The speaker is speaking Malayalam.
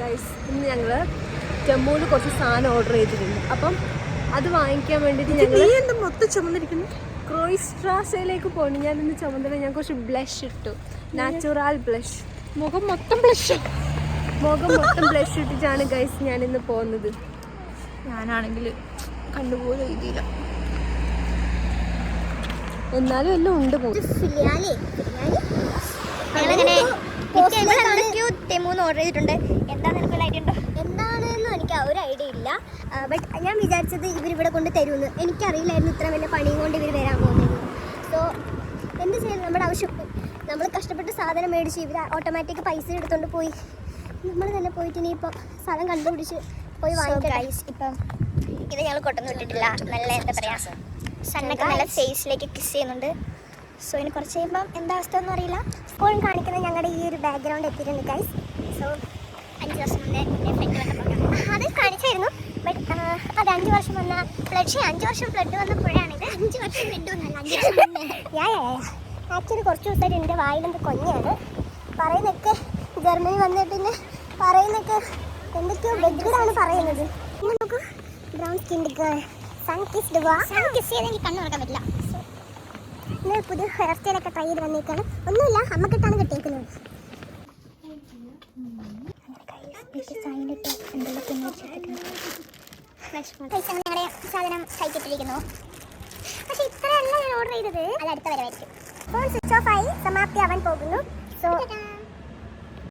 ഗൈസ്, ഇന്ന് ഞങ്ങൾ ജമ്മുവിൽ കുറച്ച് സാധനം ഓർഡർ ചെയ്തിട്ടുണ്ട്. അപ്പം അത് വാങ്ങിക്കാൻ വേണ്ടിയിട്ട് ഞങ്ങൾ മൊത്തം ചുമന്നിരിക്കുന്നു. ക്രോയിസ്ട്രാസയിലേക്ക് പോകണം. ഞാൻ ഇന്ന് ചുമതല ഞാൻ കുറച്ച് ബ്ലഷ് ഇട്ടു, നാച്ചുറൽ ബ്ലഷ്. മുഖം മൊത്തം ബ്ലഷ് ഇട്ടിട്ടാണ് ഗൈസ് ഞാൻ ഇന്ന് പോകുന്നത്. ഞാനാണെങ്കിൽ കണ്ടുപോലെ എഴുതിയില്ല. എന്നാലും എല്ലാം ഉണ്ട്. ഓർഡർ ചെയ്തിട്ടുണ്ട്. എന്താണെന്നും എനിക്ക് ഒരു ഐഡിയ ഇല്ല. ബട്ട് ഞാൻ വിചാരിച്ചത് ഇവരിവിടെ കൊണ്ട് തരുമെന്ന്. എനിക്കറിയില്ലായിരുന്നു ഇത്ര വലിയ പണിയും കൊണ്ട് ഇവർ വരാൻ പോകുന്നത്. സോ എന്ത് ചെയ്യുന്നത്, നമ്മുടെ ആവശ്യം നമ്മൾ കഷ്ടപ്പെട്ട് സാധനം മേടിച്ച് ഇവർ ഓട്ടോമാറ്റിക് പൈസ എടുത്തുകൊണ്ട് പോയി. നമ്മൾ തന്നെ പോയിട്ട് ഇനിയിപ്പം സ്ഥലം കണ്ടുപിടിച്ച് പോയി വാങ്ങിക്കാം. ഇപ്പം ഇത് ഞങ്ങൾ കൊട്ടൊന്നും ഇട്ടിട്ടില്ല. നല്ല എന്താ പറയുക, സണ്ണൊക്കെ നല്ല ഫേസിലേക്ക് കിസ് ചെയ്യുന്നുണ്ട്. സോ ഇനി കുറച്ച് കഴിയുമ്പം എന്താ അവസ്ഥ ഒന്നും അറിയില്ല. ഇപ്പോഴും കാണിക്കുന്നത് ഞങ്ങളുടെ ഈ ഒരു ബാക്ക്ഗ്രൗണ്ട് എത്തിയിട്ടുണ്ട് ഗൈസ്. സോ 5 വർഷം മുന്നേ ഫ്ലഡ് വന്നപ്പോൾ അത് കാണിച്ചായിരുന്നു. ബട്ട് അത് 5 വർഷം വന്ന ഫ്ലഡ്, 5 വർഷം ഫ്ലഡ് വന്നപ്പോഴാണിത്. 5 വർഷം ഫ്ലഡ് വന്നല്ല, 5 വർഷം മുന്നേ. ആക്ച്വലി കുറച്ച് ദിവസമായിട്ട് എൻ്റെ വായിലെന്ത് കൊഞ്ഞാണ് പറയുന്നൊക്കെ. ജർമ്മനി വന്നിട്ട് പിന്നെ പറയുന്നൊക്കെ എന്തൊക്കെയോ ബെഡാണ് പറയുന്നത്. നമുക്ക് brown skinned girl sun kissed ചെയ്ത് എനിക്ക് കണ്ണു തുറക്കാൻ പറ്റില്ല. ഇന്ന് പുതിയ ഹെയർ സ്റ്റൈലൊക്കെ ട്രൈ ചെയ്ത് വന്നേക്കാണ്. ഒന്നുമില്ല, അമ്മക്കിട്ടാണ് കിട്ടിയേക്കുന്നത്. ഞങ്ങളുടെ സാധനം കഴിച്ചിട്ടിരിക്കുന്നു. പക്ഷെ ഇത്രയല്ല ഞാൻ ഓർഡർ ചെയ്തത്. അത് അടുത്ത വരവായിരിക്കും. ഫോൺ സ്വിച്ച് ഓഫ് ആയി, സമാപ്തി ആവാൻ പോകുന്നു. സോ